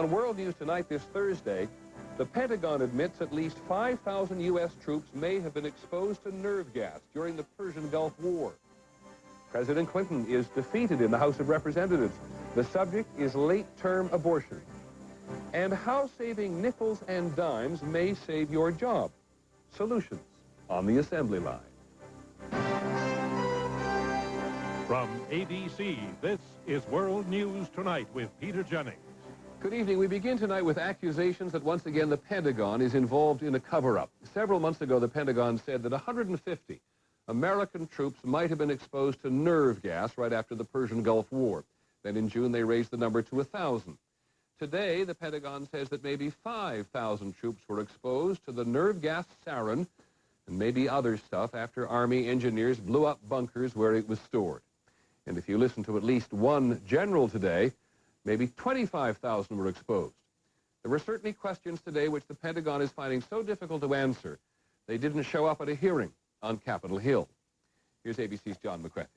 On World News Tonight this Thursday, the Pentagon admits at least 5,000 U.S. troops may have been exposed to nerve gas during the Persian Gulf War. President Clinton is defeated in the House of Representatives. The subject is late-term abortion. And how saving nickels and dimes may save your job. Solutions on the assembly line. From ABC, this is World News Tonight with Peter Jennings. Good evening. We begin tonight with accusations that once again the Pentagon is involved in a cover-up. Several months ago, the Pentagon said that 150 American troops might have been exposed to nerve gas right after the Persian Gulf War. Then in June, they raised the number to 1,000. Today, the Pentagon says that maybe 5,000 troops were exposed to the nerve gas sarin and maybe other stuff after Army engineers blew up bunkers where it was stored. And if you listen to at least one general today, maybe 25,000 were exposed. There were certainly questions today which the Pentagon is finding so difficult to answer, they didn't show up at a hearing on Capitol Hill. Here's ABC's John McCarthy.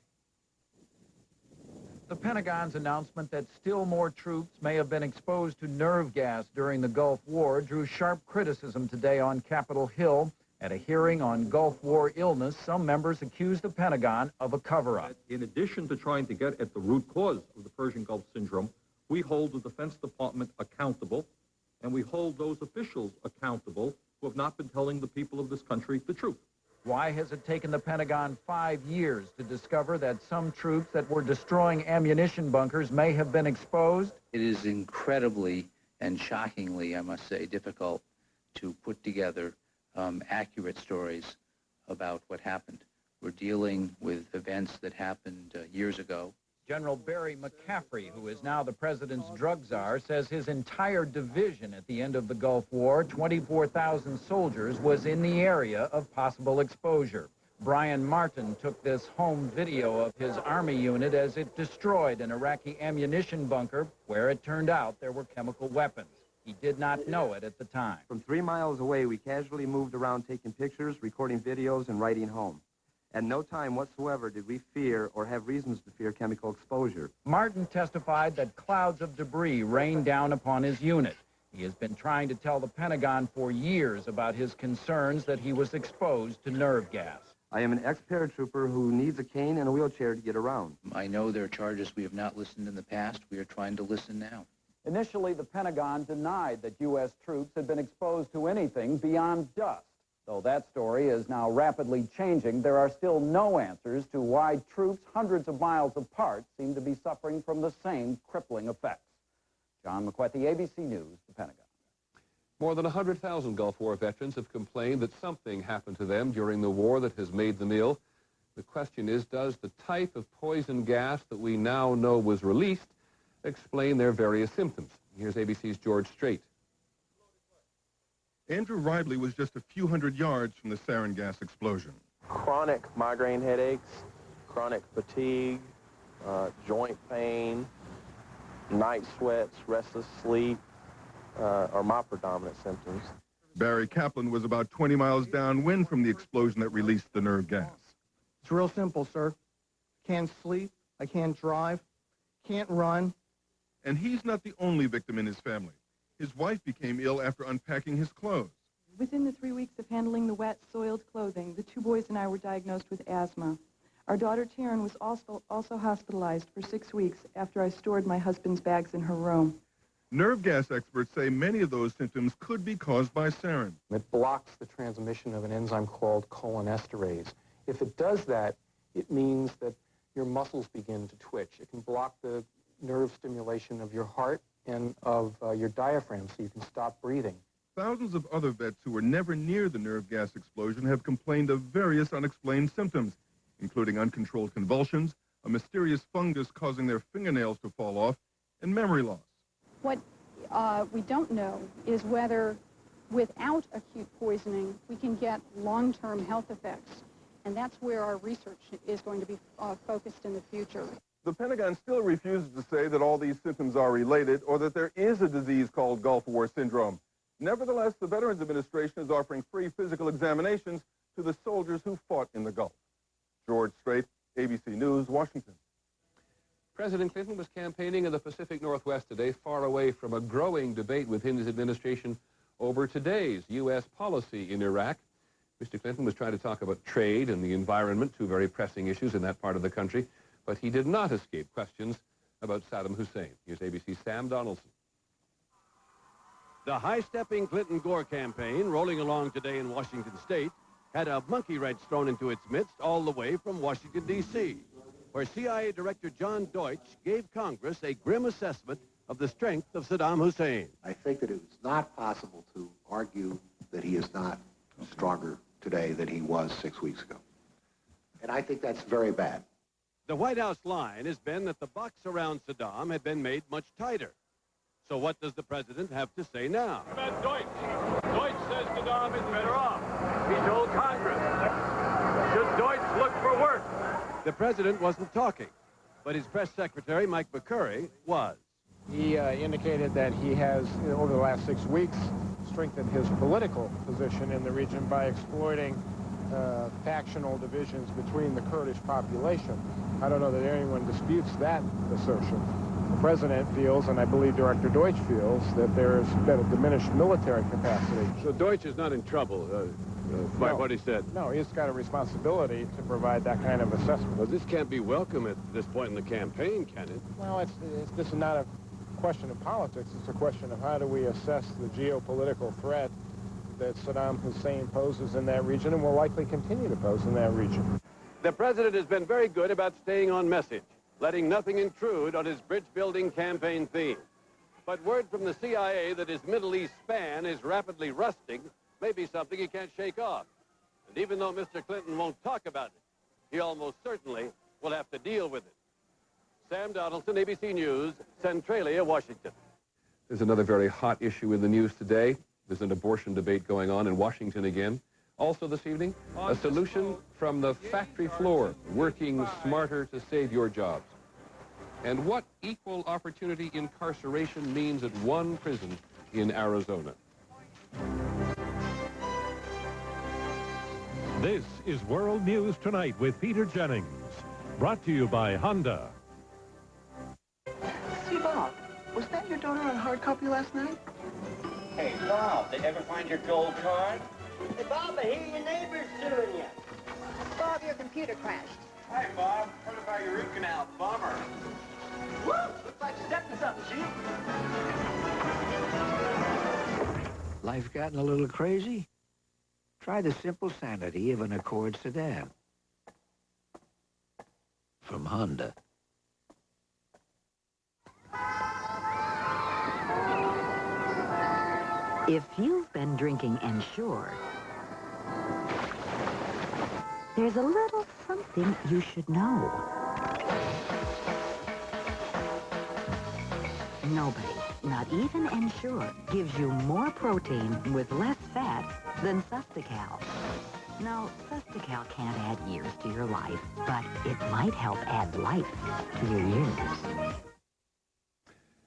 The Pentagon's announcement that still more troops may have been exposed to nerve gas during the Gulf War drew sharp criticism today on Capitol Hill. At a hearing on Gulf War illness, some members accused the Pentagon of a cover-up. In addition to trying to get at the root cause of the Persian Gulf syndrome, we hold the Defense Department accountable, and we hold those officials accountable who have not been telling the people of this country the truth. Why has it taken the Pentagon 5 years to discover that some troops that were destroying ammunition bunkers may have been exposed? It is incredibly and shockingly, I must say, difficult to put together accurate stories about what happened. We're dealing with events that happened years ago. General Barry McCaffrey, who is now the president's drug czar, says his entire division at the end of the Gulf War, 24,000 soldiers, was in the area of possible exposure. Brian Martin took this home video of his Army unit as it destroyed an Iraqi ammunition bunker where it turned out there were chemical weapons. He did not know it at the time. From 3 miles away, we casually moved around taking pictures, recording videos, and writing home. At no time whatsoever did we fear or have reasons to fear chemical exposure. Martin testified that clouds of debris rained down upon his unit. He has been trying to tell the Pentagon for years about his concerns that he was exposed to nerve gas. I am an ex-paratrooper who needs a cane and a wheelchair to get around. I know there are charges we have not listened in the past. We are trying to listen now. Initially, the Pentagon denied that U.S. troops had been exposed to anything beyond dust. Though that story is now rapidly changing, there are still no answers to why troops hundreds of miles apart seem to be suffering from the same crippling effects. John McCarthy, ABC News, the Pentagon. More than 100,000 Gulf War veterans have complained that something happened to them during the war that has made them ill. The question is, does the type of poison gas that we now know was released explain their various symptoms? Here's ABC's George Strait. Andrew Ribley was just a few hundred yards from the sarin gas explosion. Chronic migraine headaches, chronic fatigue, joint pain, night sweats, restless sleep are my predominant symptoms. Barry Kaplan was about 20 miles downwind from the explosion that released the nerve gas. It's real simple, sir. Can't sleep, I can't drive, can't run. And he's not the only victim in his family. His wife became ill after unpacking his clothes. Within the 3 weeks of handling the wet, soiled clothing, the 2 boys and I were diagnosed with asthma. Our daughter Taryn was also hospitalized for 6 weeks after I stored my husband's bags in her room. Nerve gas experts say many of those symptoms could be caused by sarin. It blocks the transmission of an enzyme called cholinesterase. If it does that, it means that your muscles begin to twitch. It can block the nerve stimulation of your heart and of your diaphragm, so you can stop breathing. Thousands of other vets who were never near the nerve gas explosion have complained of various unexplained symptoms, including uncontrolled convulsions, a mysterious fungus causing their fingernails to fall off, and memory loss. What we don't know is whether without acute poisoning we can get long-term health effects, and that's where our research is going to be focused in the future. The Pentagon still refuses to say that all these symptoms are related or that there is a disease called Gulf War syndrome. Nevertheless, the Veterans Administration is offering free physical examinations to the soldiers who fought in the Gulf. George Strait, ABC News, Washington. President President Clinton was campaigning in the Pacific Northwest today, far away from a growing debate within his administration over today's U.S. policy in Iraq. Mr. Clinton was trying to talk about trade and the environment, two very pressing issues in that part of the country, but he did not escape questions about Saddam Hussein. Here's ABC's Sam Donaldson. The high-stepping Clinton-Gore campaign, rolling along today in Washington State, had a monkey wrench thrown into its midst all the way from Washington, D.C., where CIA Director John Deutsch gave Congress a grim assessment of the strength of Saddam Hussein. I think that it's not possible to argue that he is not stronger today than he was 6 weeks ago. And I think that's very bad. The White House line has been that the box around Saddam had been made much tighter. So what does the president have to say now? About Deutsch. Deutsch says Saddam is better off. He told Congress. Should Deutsch look for work? The president wasn't talking, but his press secretary, Mike McCurry, was. He indicated that he has, over the last 6 weeks, strengthened his political position in the region by exploiting factional divisions between the Kurdish population. I don't know that anyone disputes that assertion. The president feels, and I believe Director Deutsch feels, that there's been a diminished military capacity. So Deutsch is not in trouble by what he said? No, he's got a responsibility to provide that kind of assessment. Well, this can't be welcome at this point in the campaign, can it? Well, this is not a question of politics. It's a question of how do we assess the geopolitical threat that Saddam Hussein poses in that region and will likely continue to pose in that region. The president has been very good about staying on message, letting nothing intrude on his bridge-building campaign theme. But word from the CIA that his Middle East span is rapidly rusting may be something he can't shake off. And even though Mr. Clinton won't talk about it, he almost certainly will have to deal with it. Sam Donaldson, ABC News, Centralia, Washington. There's another very hot issue in the news today. There's an abortion debate going on in Washington again. Also this evening, a solution from the factory floor, working smarter to save your jobs. And what equal opportunity incarceration means at one prison in Arizona. This is World News Tonight with Peter Jennings. Brought to you by Honda. See, Bob, was that your daughter on hard copy last night? Hey, Bob, did you ever find your gold card? Hey, Bob, I hear your neighbor's suing you. Bob, your computer crashed. Hi, Bob. What about your root canal? Bummer. Woo! Looks like stepped to something, Chief. Life gotten a little crazy? Try the simple sanity of an Accord sedan. From Honda. If you've been drinking Ensure, there's a little something you should know. Nobody, not even Ensure, gives you more protein with less fat than Sustacal. Now, Sustacal can't add years to your life, but it might help add life to your years.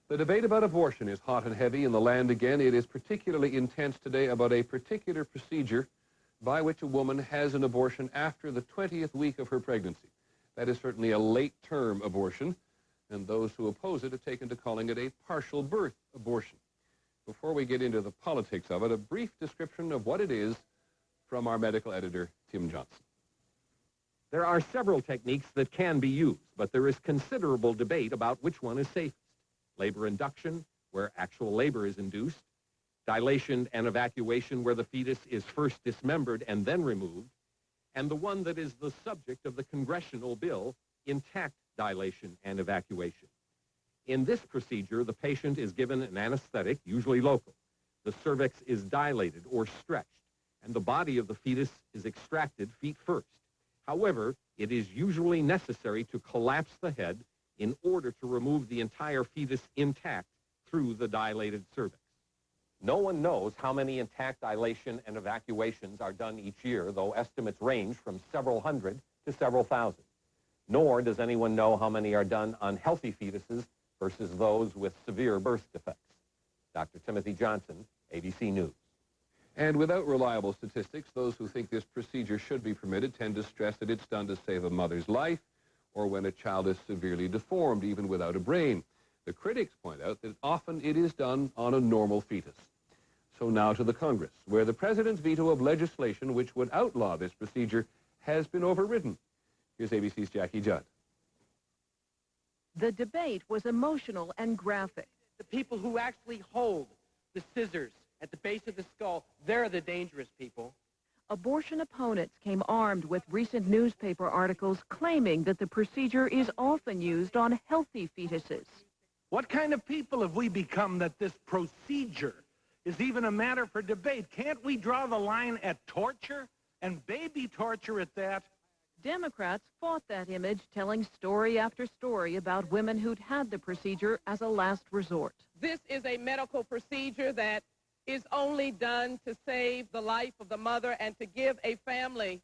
The debate about abortion is hot and heavy in the land again. It is particularly intense today about a particular procedure by which a woman has an abortion after the 20th week of her pregnancy. That is certainly a late-term abortion, and those who oppose it have taken to calling it a partial birth abortion. Before we get into the politics of it, a brief description of what it is from our medical editor, Tim Johnson. There are several techniques that can be used, but there is considerable debate about which one is safest. Labor induction, where actual labor is induced, dilation and evacuation, where the fetus is first dismembered and then removed, and the one that is the subject of the congressional bill, intact dilation and evacuation. In this procedure, the patient is given an anesthetic, usually local. The cervix is dilated or stretched, and the body of the fetus is extracted feet first. However, it is usually necessary to collapse the head in order to remove the entire fetus intact through the dilated cervix. No one knows how many intact dilation and evacuations are done each year, though estimates range from several hundred to several thousand. Nor does anyone know how many are done on healthy fetuses versus those with severe birth defects. Dr. Timothy Johnson, ABC News. And without reliable statistics, those who think this procedure should be permitted tend to stress that it's done to save a mother's life or when a child is severely deformed, even without a brain. The critics point out that often it is done on a normal fetus. So now to the Congress, where the president's veto of legislation which would outlaw this procedure has been overridden. Here's ABC's Jackie Judd. The debate was emotional and graphic. The people who actually hold the scissors at the base of the skull, they're the dangerous people. Abortion opponents came armed with recent newspaper articles claiming that the procedure is often used on healthy fetuses. What kind of people have we become that this procedure is even a matter for debate? Can't we draw the line at torture, and baby torture at that? Democrats fought that image, telling story after story about women who'd had the procedure as a last resort. This is a medical procedure that is only done to save the life of the mother and to give a family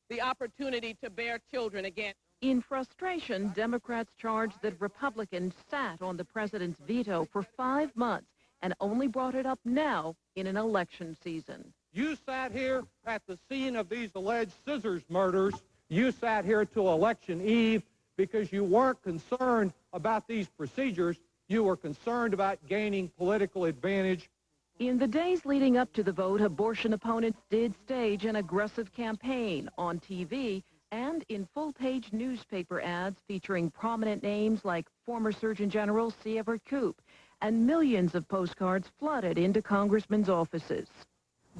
the opportunity to bear children again. In frustration, Democrats charged that Republicans sat on the president's veto for 5 months and only brought it up now in an election season. You sat here at the scene of these alleged scissors murders. You sat here till election eve because you weren't concerned about these procedures. You were concerned about gaining political advantage. In the days leading up to the vote, abortion opponents did stage an aggressive campaign on TV and in full-page newspaper ads featuring prominent names like former Surgeon General C. Everett Koop, and millions of postcards flooded into congressmen's offices.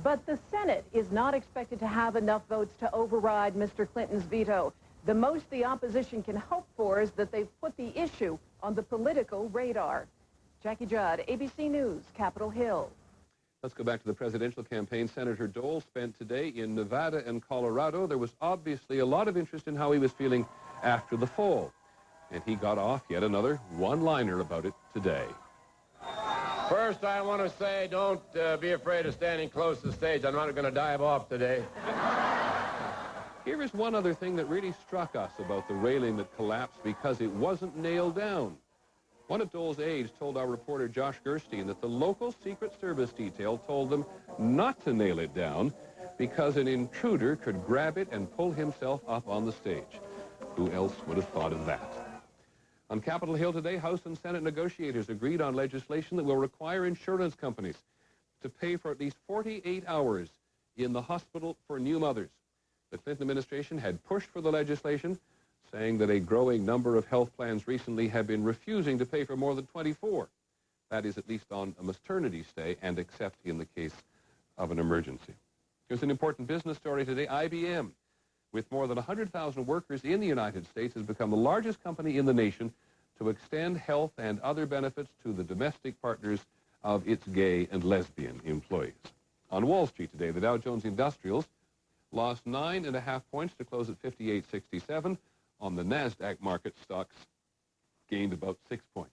But the Senate is not expected to have enough votes to override Mr. Clinton's veto. The most the opposition can hope for is that they've put the issue on the political radar. Jackie Judd, ABC News, Capitol Hill. Let's go back to the presidential campaign. Senator Dole spent today in Nevada and Colorado. There was obviously a lot of interest in how he was feeling after the fall. And he got off yet another one-liner about it today. First, I want to say don't be afraid of standing close to the stage. I'm not going to dive off today. Here is one other thing that really struck us about the railing that collapsed because it wasn't nailed down. One of Dole's aides told our reporter Josh Gerstein that the local Secret Service detail told them not to nail it down because an intruder could grab it and pull himself up on the stage. Who else would have thought of that? On Capitol Hill today, House and Senate negotiators agreed on legislation that will require insurance companies to pay for at least 48 hours in the hospital for new mothers. The Clinton administration had pushed for the legislation, saying that a growing number of health plans recently have been refusing to pay for more than 24. That is at least on a maternity stay and except in the case of an emergency. Here's an important business story today. IBM, with more than 100,000 workers in the United States, has become the largest company in the nation to extend health and other benefits to the domestic partners of its gay and lesbian employees. On Wall Street today, the Dow Jones Industrials lost 9.5 points to close at 58.67. On the NASDAQ market, stocks gained about 6 points.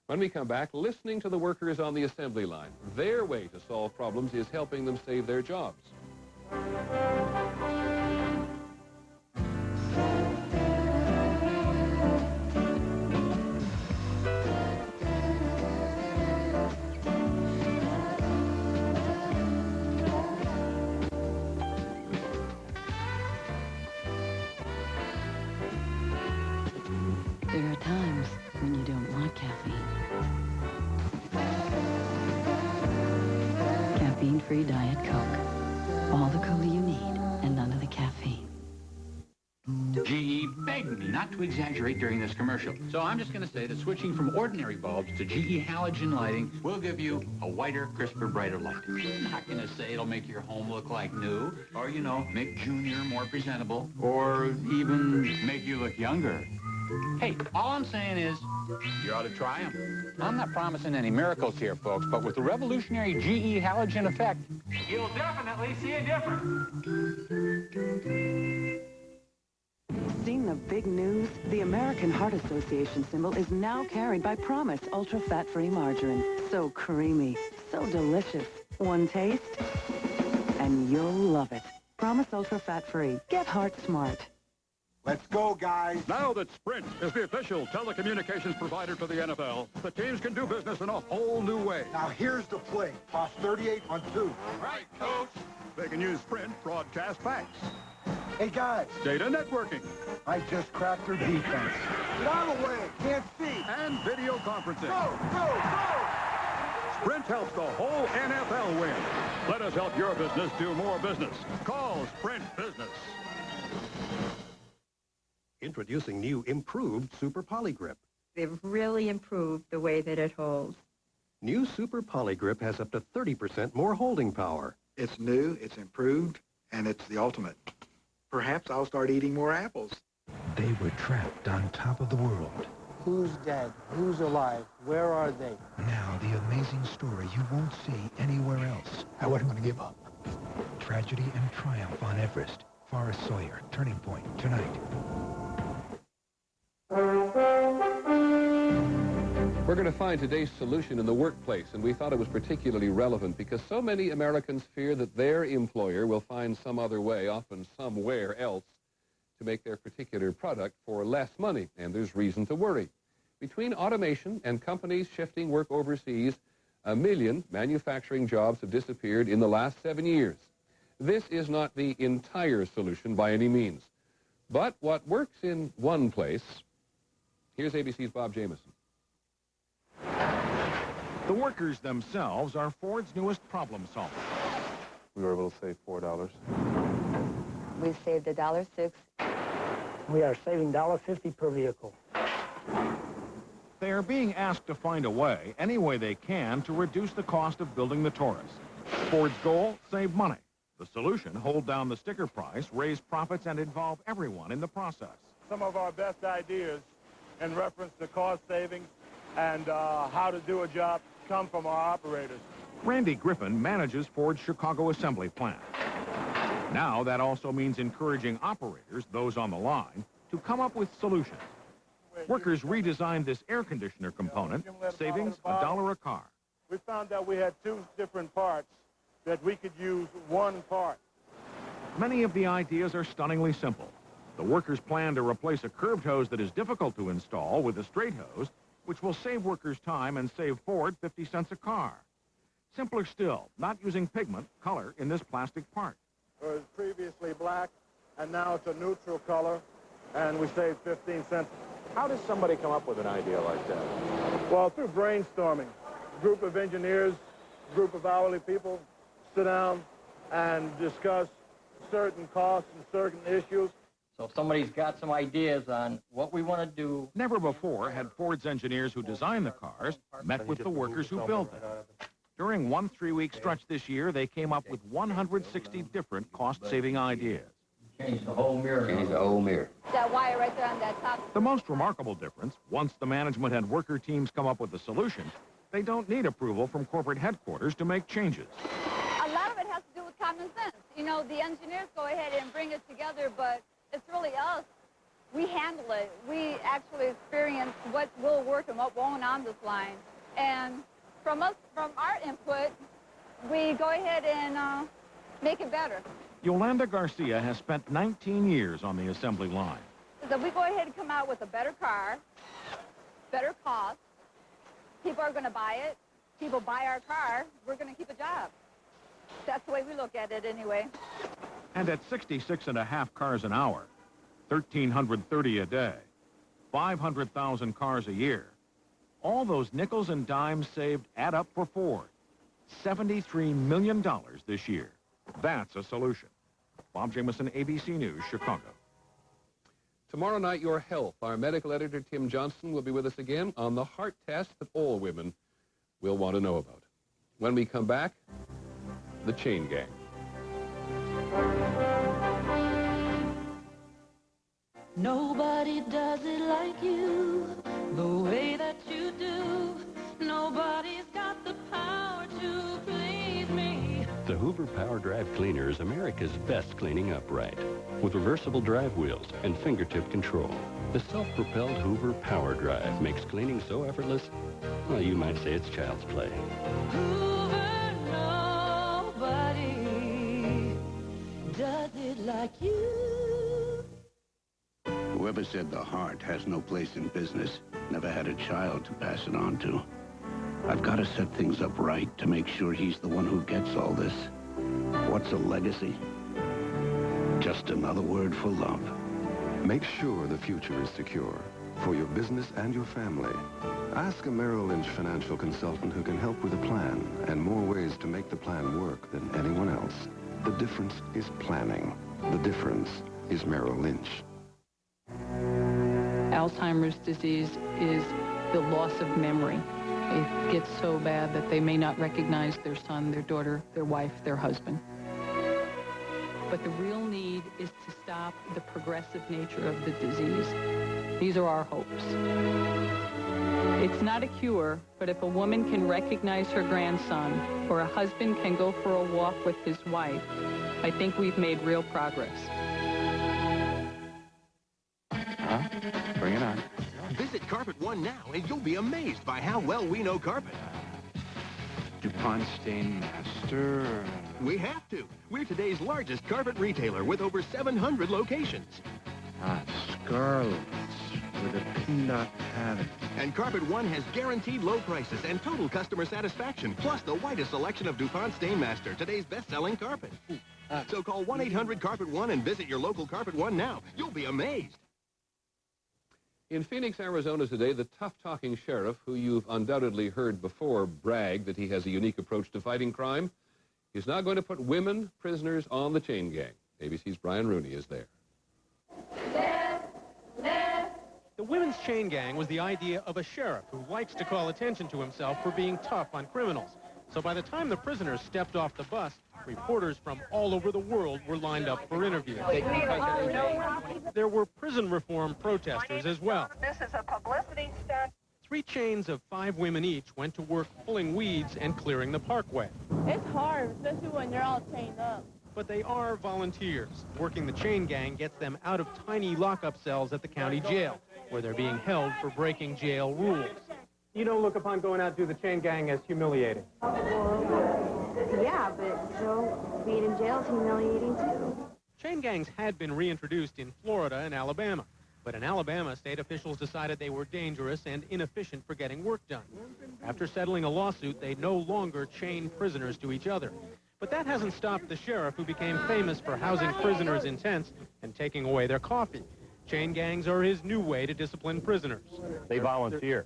When we come back, listening to the workers on the assembly line. Their way to solve problems is helping them save their jobs. There are times when you don't want caffeine. Caffeine-free Diet Coke. All the cola you need and none of the caffeine. GE begged me not to exaggerate during this commercial. So I'm just going to say that switching from ordinary bulbs to GE halogen lighting will give you a whiter, crisper, brighter light. I'm not going to say it'll make your home look like new, or, you know, make Junior more presentable, or even make you look younger. Hey, all I'm saying is, you ought to try them. I'm not promising any miracles here, folks, but with the revolutionary GE halogen effect, you'll definitely see a difference. Seen the big news? The American Heart Association symbol is now carried by Promise Ultra Fat-Free Margarine. So creamy, so delicious. One taste, and you'll love it. Promise Ultra Fat-Free. Get heart smart. Let's go, guys. Now that Sprint is the official telecommunications provider for the NFL, the teams can do business in a whole new way. Now here's the play. Toss 38 on 2. Right, Coach. They can use Sprint broadcast facts. Hey, guys. Data networking. I just cracked their defense. Get out of the way. Can't see. And video conferencing. Go, go, go! Sprint helps the whole NFL win. Let us help your business do more business. Call Sprint Business. Introducing new improved Super Polygrip. They've really improved the way that it holds. New Super Polygrip has up to 30% more holding power. It's new, it's improved, and it's the ultimate. Perhaps I'll start eating more apples. They were trapped on top of the world. Who's dead? Who's alive? Where are they? Now, the amazing story you won't see anywhere else. I wasn't going to give up. Tragedy and triumph on Everest. Forrest Sawyer, Turning Point, tonight. We're going to find today's solution in the workplace, and we thought it was particularly relevant because so many Americans fear that their employer will find some other way, often somewhere else, to make their particular product for less money, and there's reason to worry. Between automation and companies shifting work overseas, 1 million manufacturing jobs have disappeared in the last 7 years. This is not the entire solution by any means. But what works in one place, here's ABC's Bob Jamieson. The workers themselves are Ford's newest problem solvers. We were able to save $4. We've saved $1.06. We are saving $1.50 per vehicle. They are being asked to find a way, any way they can, to reduce the cost of building the Taurus. Ford's goal, save money. The solution, hold down the sticker price, raise profits, and involve everyone in the process. Some of our best ideas in reference to cost savings and how to do a job come from our operators. Randy Griffin manages Ford's Chicago assembly plant. Now that also means encouraging operators, those on the line, to come up with solutions. Workers redesigned this air conditioner component, savings $1 a car. We found that we had 2 different parts that we could use one part. Many of the ideas are stunningly simple. The workers plan to replace a curved hose that is difficult to install with a straight hose, which will save workers time and save Ford 50 cents a car. Simpler still, not using pigment, color, in this plastic part. It was previously black, and now it's a neutral color, and we saved 15 cents. How does somebody come up with an idea like that? Well, through brainstorming. A group of engineers, a group of hourly people sit down and discuss certain costs and certain issues. So if somebody's got some ideas on what we want to do. Never before had Ford's engineers who designed the cars met with the workers who built them. During one 3-week stretch this year, they came up with 160 different cost-saving ideas. Change the whole mirror. Change the whole mirror. That wire right there on that top. The most remarkable difference, once the management and worker teams come up with the solutions, they don't need approval from corporate headquarters to make changes. A lot of it has to do with common sense. You know, the engineers go ahead and bring it together, but it's really us. We handle it. We actually experience what will work and what won't on this line. And from our input, we go ahead and make it better. Yolanda Garcia has spent 19 years on the assembly line. So we go ahead and come out with a better car, better cost. People are going to buy it. People buy our car. We're going to keep a job. That's the way we look at it anyway. And at 66.5 cars an hour, 1,330 a day, 500,000 cars a year, all those nickels and dimes saved add up for Ford. $73 million this year. That's a solution. Bob Jamieson, ABC News, Chicago. Tomorrow night, your health. Our medical editor, Tim Johnson, will be with us again on the heart test that all women will want to know about. When we come back, the Chain Gang. Nobody does it like you, the way that you do. Nobody's got the power to please me. The Hoover Power Drive Cleaner is America's best cleaning upright. With reversible drive wheels and fingertip control, the self-propelled Hoover Power Drive makes cleaning so effortless, well, you might say it's child's play. Hoover, nobody does it like you. Whoever said the heart has no place in business never had a child to pass it on to. I've got to set things up right to make sure he's the one who gets all this. What's a legacy? Just another word for love. Make sure the future is secure for your business and your family. Ask a Merrill Lynch financial consultant who can help with a plan and more ways to make the plan work than anyone else. The difference is planning. The difference is Merrill Lynch. Alzheimer's disease is the loss of memory. It gets so bad that they may not recognize their son, their daughter, their wife, their husband. But the real need is to stop the progressive nature of the disease. These are our hopes. It's not a cure, but if a woman can recognize her grandson or a husband can go for a walk with his wife, I think we've made real progress. Bring it on. Visit Carpet One now, and you'll be amazed by how well we know carpet. DuPont Stain Master. We have to. We're today's largest carpet retailer with over 700 locations. Scarlets with a peanut pattern. And Carpet One has guaranteed low prices and total customer satisfaction, plus the widest selection of DuPont Stain Master, today's best-selling carpet. So call 1-800-CARPET-1 and visit your local Carpet One now. You'll be amazed. In Phoenix, Arizona today, the tough-talking sheriff, who you've undoubtedly heard before brag that he has a unique approach to fighting crime, is now going to put women prisoners on the chain gang. ABC's Brian Rooney is there. The women's chain gang was the idea of a sheriff who likes to call attention to himself for being tough on criminals. So by the time the prisoners stepped off the bus, reporters from all over the world were lined up for interviews. There were prison reform protesters as well. This is a publicity stunt. 3 chains of 5 women each went to work pulling weeds and clearing the parkway. It's hard, especially when they're all chained up. But they are volunteers. Working the chain gang gets them out of tiny lockup cells at the county jail, where they're being held for breaking jail rules. You don't look upon going out to the chain gang as humiliating. Yeah, but so being in jail is humiliating too. Chain gangs had been reintroduced in Florida and Alabama. But in Alabama, state officials decided they were dangerous and inefficient for getting work done. After settling a lawsuit, they no longer chain prisoners to each other. But that hasn't stopped the sheriff, who became famous for housing prisoners in tents and taking away their coffee. Chain gangs are his new way to discipline prisoners. They volunteer.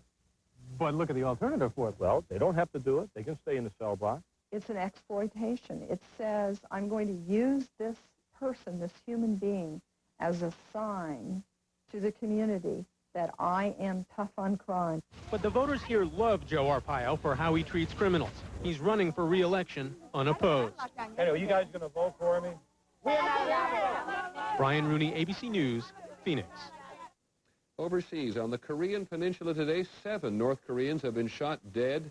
But look at the alternative for it. Well, they don't have to do it. They can stay in the cell block. It's an exploitation. It says, I'm going to use this person, this human being, as a sign to the community that I am tough on crime. But the voters here love Joe Arpaio for how he treats criminals. He's running for re-election unopposed. Hey, are you guys going to vote for me? Brian Rooney, ABC News, Phoenix. Overseas, on the Korean Peninsula today, 7 North Koreans have been shot dead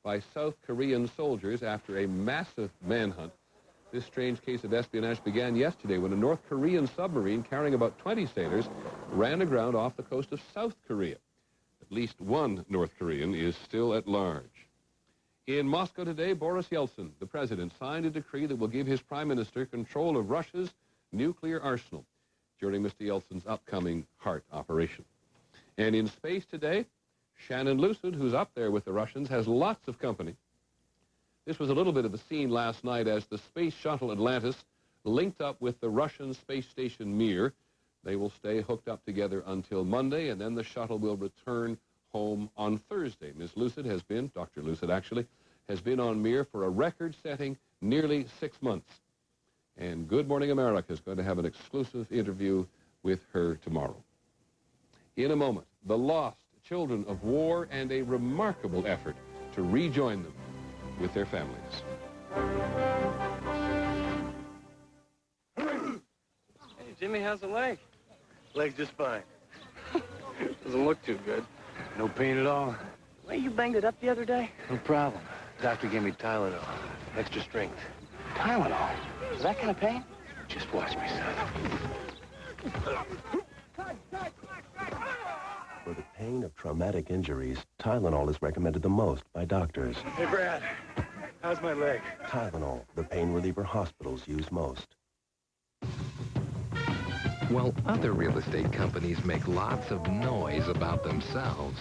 by South Korean soldiers after a massive manhunt. This strange case of espionage began yesterday when a North Korean submarine carrying about 20 sailors ran aground off the coast of South Korea. At least 1 North Korean is still at large. In Moscow today, Boris Yeltsin, the president, signed a decree that will give his prime minister control of Russia's nuclear arsenal during Mr. Yeltsin's upcoming heart operation. And in space today, Shannon Lucid, who's up there with the Russians, has lots of company. This was a little bit of a scene last night as the space shuttle Atlantis linked up with the Russian space station Mir. They will stay hooked up together until Monday, and then the shuttle will return home on Thursday. Ms. Lucid has been, Dr. Lucid actually, has been on Mir for a record-setting nearly 6 months. And Good Morning America is going to have an exclusive interview with her tomorrow. In a moment, the lost children of war and a remarkable effort to rejoin them with their families. Hey, Jimmy, how's the leg? Leg's just fine. Doesn't look too good. No pain at all. The way you banged it up the other day? No problem. Doctor gave me Tylenol. Extra strength. Tylenol? Is that kind of pain? Just watch me, son. For the pain of traumatic injuries, Tylenol is recommended the most by doctors. Hey, Brad. How's my leg? Tylenol, the pain reliever hospitals use most. While other real estate companies make lots of noise about themselves,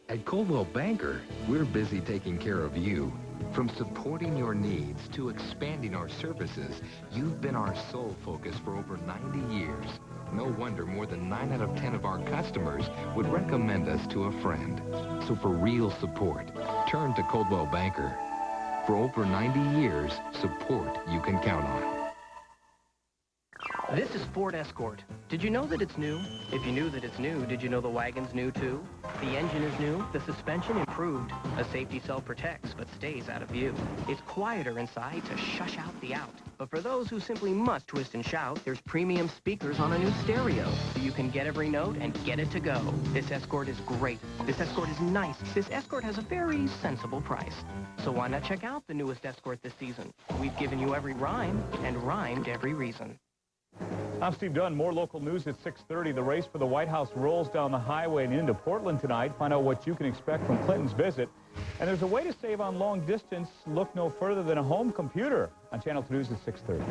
at Coldwell Banker, we're busy taking care of you. From supporting your needs to expanding our services, you've been our sole focus for over 90 years. No wonder more than 9 out of 10 of our customers would recommend us to a friend. So for real support, turn to Coldwell Banker. For over 90 years, support you can count on. This is Ford Escort. Did you know that it's new? If you knew that it's new, did you know the wagon's new too? The engine is new, the suspension improved. A safety cell protects but stays out of view. It's quieter inside to shush out the out. But for those who simply must twist and shout, there's premium speakers on a new stereo. So you can get every note and get it to go. This Escort is great. This Escort is nice. This Escort has a very sensible price. So why not check out the newest Escort this season? We've given you every rhyme and rhymed every reason. I'm Steve Dunn. More local news at 6:30. The race for the White House rolls down the highway and into Portland tonight. Find out what you can expect from Clinton's visit. And there's a way to save on long distance. Look no further than a home computer. On Channel 2 News at 6:30.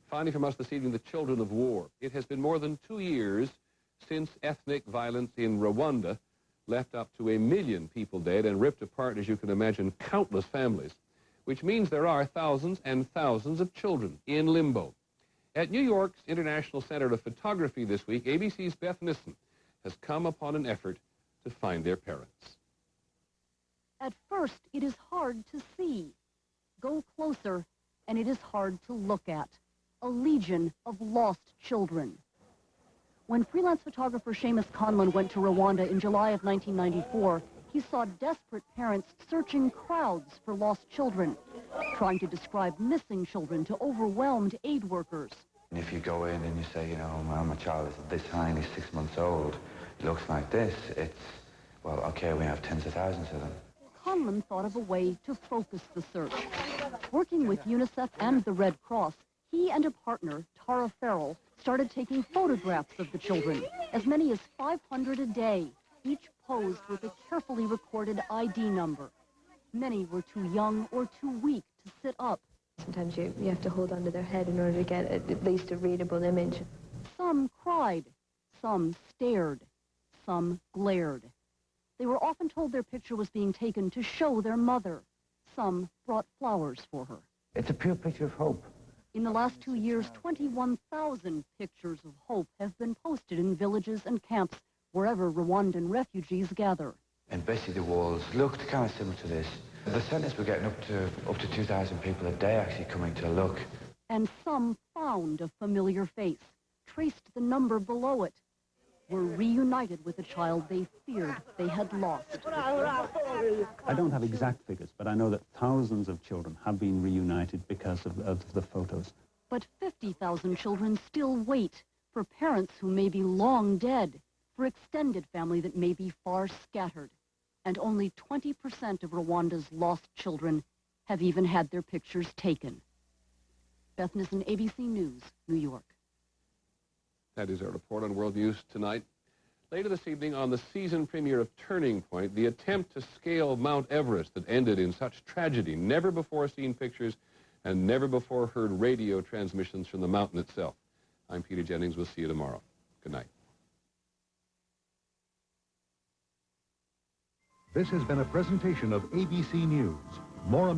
Finally from us this evening, the children of war. It has been more than 2 years since ethnic violence in Rwanda left up to 1 million people dead and ripped apart, as you can imagine, countless families, which means there are thousands and thousands of children in limbo. At New York's International Center of Photography this week, ABC's Beth Nissen has come upon an effort to find their parents. At first, it is hard to see. Go closer, and it is hard to look at. A legion of lost children. When freelance photographer Seamus Conlon went to Rwanda in July of 1994, he saw desperate parents searching crowds for lost children, trying to describe missing children to overwhelmed aid workers. If you go in and you say, you know, my child is this high and he's 6 months old, he looks like this, it's, well, okay, we have tens of thousands of them. Conlon thought of a way to focus the search. Working with UNICEF and the Red Cross, he and a partner, Tara Farrell, started taking photographs of the children, as many as 500 a day, each posed with a carefully recorded ID number. Many were too young or too weak to sit up. Sometimes you have to hold onto their head in order to get at least a readable image. Some cried, some stared, some glared. They were often told their picture was being taken to show their mother. Some brought flowers for her. It's a pure picture of hope. In the last 2 years, 21,000 pictures of hope have been posted in villages and camps wherever Rwandan refugees gather. And basically the walls looked kind of similar to this. The centers were getting up to 2,000 people a day actually coming to look. And some found a familiar face, traced the number below it, were reunited with a child they feared they had lost. I don't have exact figures, but I know that thousands of children have been reunited because of the photos. But 50,000 children still wait for parents who may be long dead, for extended family that may be far scattered. And only 20% of Rwanda's lost children have even had their pictures taken. Beth Nissen, ABC News, New York. That is our report on World News tonight. Later this evening, on the season premiere of Turning Point, the attempt to scale Mount Everest that ended in such tragedy, never before seen pictures and never before heard radio transmissions from the mountain itself. I'm Peter Jennings. We'll see you tomorrow. Good night. This has been a presentation of ABC News. More